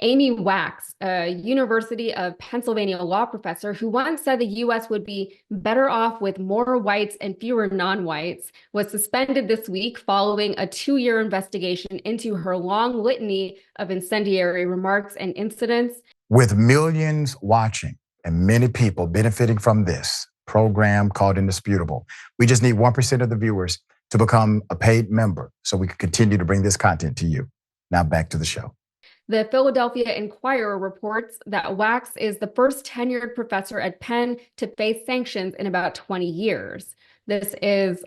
Amy Wax, a University of Pennsylvania law professor who once said the US would be better off with more whites and fewer non-whites, was suspended this week following a 2-year investigation into her long litany of incendiary remarks and incidents. With millions watching and many people benefiting from this program called Indisputable, we just need 1% of the viewers to become a paid member so we can continue to bring this content to you. Now back to the show. The Philadelphia Inquirer reports that Wax is the first tenured professor at Penn to face sanctions in about 20 years. This is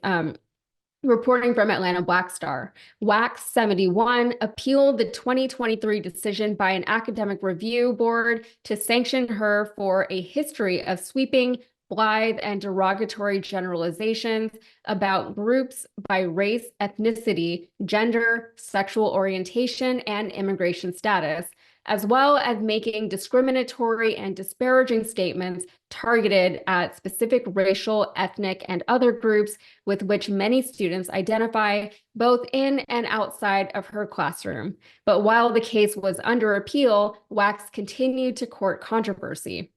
reporting from Atlanta Black Star. Wax 71 appealed the 2023 decision by an academic review board to sanction her for a history of sweeping, blithe, and derogatory generalizations about groups by race, ethnicity, gender, sexual orientation, and immigration status, as well as making discriminatory and disparaging statements targeted at specific racial, ethnic, and other groups with which many students identify both in and outside of her classroom. But while the case was under appeal, Wax continued to court controversy.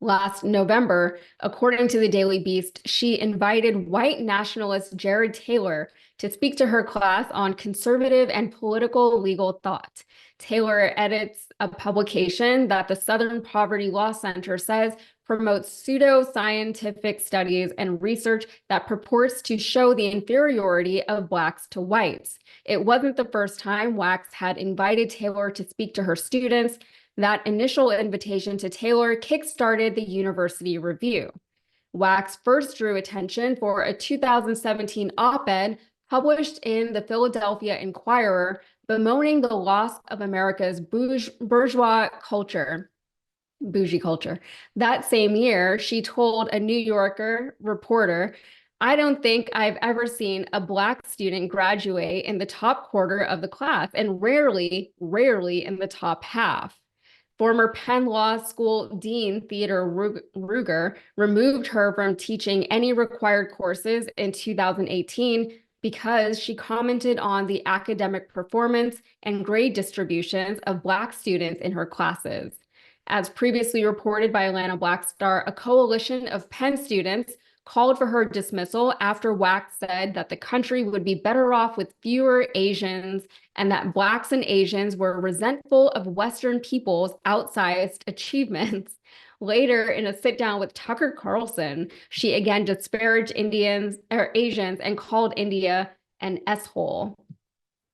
Last November, according to the Daily Beast, she invited white nationalist Jared Taylor to speak to her class on conservative and political legal thought. Taylor edits a publication that the Southern Poverty Law Center says promotes pseudo-scientific studies and research that purports to show the inferiority of Blacks to whites. It wasn't the first time Wax had invited Taylor to speak to her students. That initial invitation to Taylor kickstarted the university review. Wax first drew attention for a 2017 op-ed published in the Philadelphia Inquirer bemoaning the loss of America's bourgeois culture. Bougie culture. That same year, she told a New Yorker reporter, "I don't think I've ever seen a Black student graduate in the top quarter of the class, and rarely in the top half." Former Penn Law School Dean Theodore Ruger removed her from teaching any required courses in 2018 because she commented on the academic performance and grade distributions of Black students in her classes. As previously reported by Atlanta Black Star, a coalition of Penn students called for her dismissal after Wax said that the country would be better off with fewer Asians and that Blacks and Asians were resentful of Western people's outsized achievements. Later, in a sit-down with Tucker Carlson, she again disparaged Asians and called India an S-hole.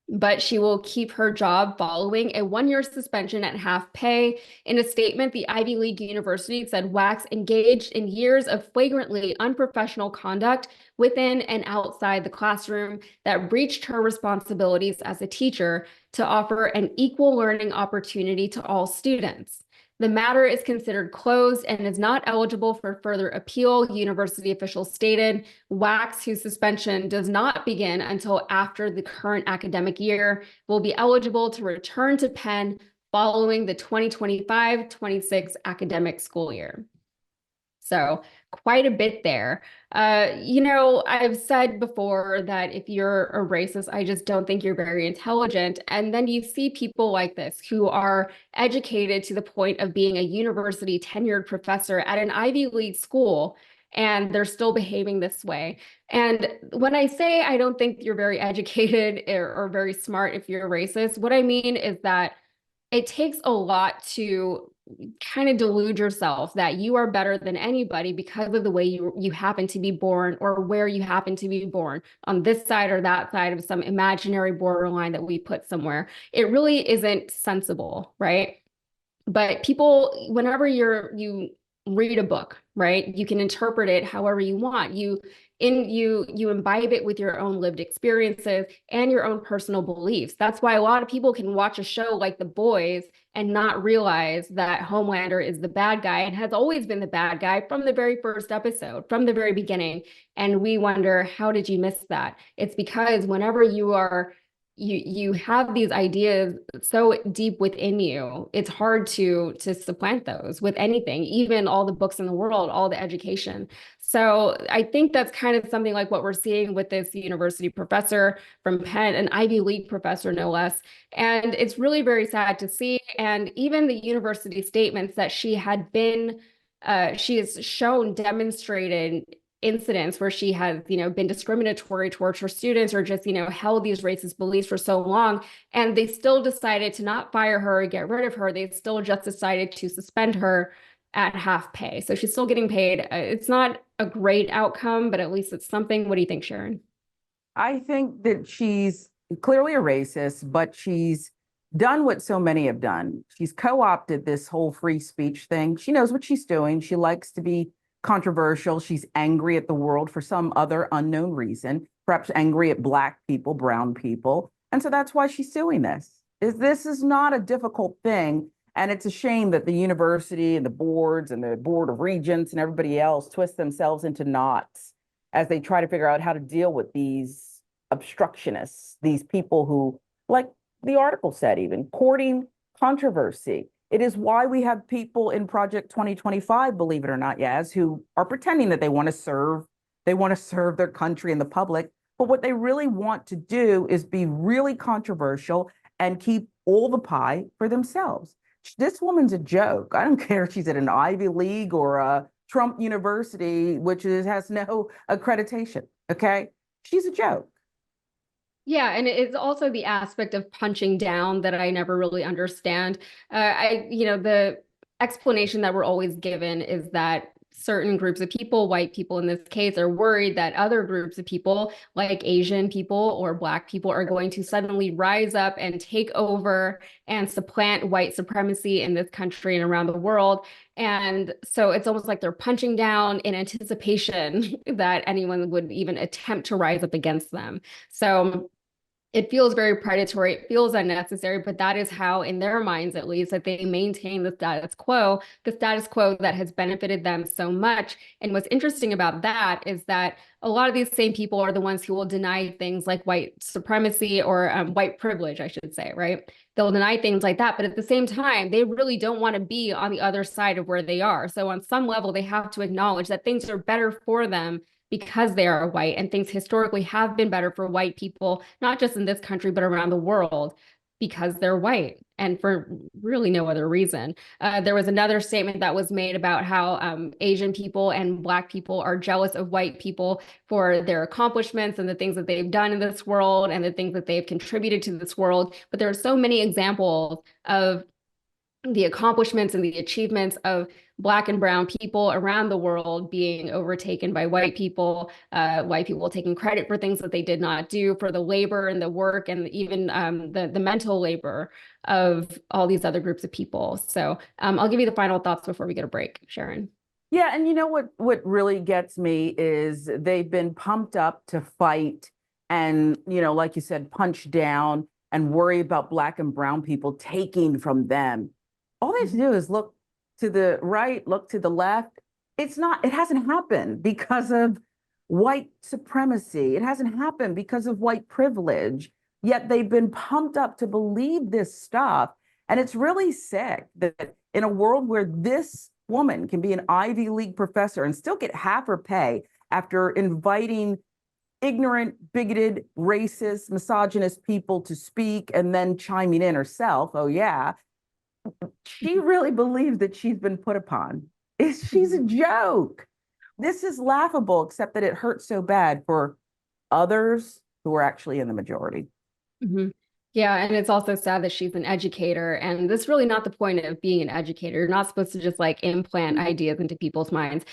But she will keep her job following a 1-year suspension at half pay. In a statement, the Ivy League university said Wax engaged in years of flagrantly unprofessional conduct within and outside the classroom that breached her responsibilities as a teacher to offer an equal learning opportunity to all students. The matter is considered closed and is not eligible for further appeal, university officials stated. Wax, whose suspension does not begin until after the current academic year, will be eligible to return to Penn following the 2025-26 academic school year. So quite a bit there. I've said before that if you're a racist, I just don't think you're very intelligent. And then you see people like this who are educated to the point of being a university tenured professor at an Ivy League school, and they're still behaving this way. And when I say I don't think you're very educated or very smart if you're a racist, what I mean is that it takes a lot to kind of delude yourself that you are better than anybody because of the way you happen to be born or where you happen to be born, on this side or that side of some imaginary borderline that we put somewhere. It really isn't sensible, right? But people, whenever you read a book, right, you can interpret it however you want. You imbibe it with your own lived experiences and your own personal beliefs. That's why a lot of people can watch a show like The Boys and not realize that Homelander is the bad guy and has always been the bad guy from the very first episode, from the very beginning. And we wonder, how did you miss that? It's because whenever you are you have these ideas so deep within you, it's hard to supplant those with anything, even all the books in the world, all the education. So I think that's kind of something like what we're seeing with this university professor from Penn, an Ivy League professor, no less. And it's really very sad to see. And even the university statements that she has shown demonstrated incidents where she has, been discriminatory towards her students, or just, held these racist beliefs for so long. And they still decided to not fire her or get rid of her. They still just decided to suspend her at half pay. So she's still getting paid. It's not a great outcome, but at least it's something. What do you think, Sharon? I think that she's clearly a racist, but she's done what so many have done. She's co-opted this whole free speech thing. She knows what she's doing. She likes to be controversial. She's angry at the world for some other unknown reason, perhaps angry at Black people, brown people. And so that's why she's doing this. This is not a difficult thing. And it's a shame that the university and the boards and the board of regents and everybody else twist themselves into knots as they try to figure out how to deal with these obstructionists, these people who, like the article said, even courting controversy. It is why we have people in Project 2025, believe it or not, Yaz, who are pretending that they want to serve their country and the public. But what they really want to do is be really controversial and keep all the pie for themselves. This woman's a joke. I don't care if she's at an Ivy League or a Trump University, which has no accreditation. Okay. She's a joke. Yeah, and it's also the aspect of punching down that I never really understand. The explanation that we're always given is that certain groups of people, white people in this case, are worried that other groups of people, like Asian people or Black people, are going to suddenly rise up and take over and supplant white supremacy in this country and around the world. And so it's almost like they're punching down in anticipation that anyone would even attempt to rise up against them. So it feels very predatory. It feels unnecessary, but that is how, in their minds at least, that they maintain the status quo that has benefited them so much. And what's interesting about that is that a lot of these same people are the ones who will deny things like white supremacy or white privilege, I should say, right? They'll deny things like that, but at the same time, they really don't want to be on the other side of where they are. So on some level, they have to acknowledge that things are better for them because they are white, and things historically have been better for white people, not just in this country, but around the world, because they're white and for really no other reason. There was another statement that was made about how Asian people and Black people are jealous of white people for their accomplishments and the things that they've done in this world and the things that they've contributed to this world. But there are so many examples of the accomplishments and the achievements of Black and brown people around the world being overtaken by white people taking credit for things that they did not do, for the labor and the work and even the mental labor of all these other groups of people. So I'll give you the final thoughts before we get a break, Sharon. Yeah, and you know what really gets me is they've been pumped up to fight and, like you said, punch down and worry about Black and brown people taking from them. All they have to do is look to the right, look to the left. It hasn't happened because of white supremacy. It hasn't happened because of white privilege. Yet they've been pumped up to believe this stuff. And it's really sick that in a world where this woman can be an Ivy League professor and still get half her pay after inviting ignorant, bigoted, racist, misogynist people to speak and then chiming in herself, oh yeah, she really believes that she's been put upon. She's a joke. This is laughable, except that it hurts so bad for others who are actually in the majority. Mm-hmm. Yeah, and it's also sad that she's an educator, and that's really not the point of being an educator. You're not supposed to just like implant ideas into people's minds.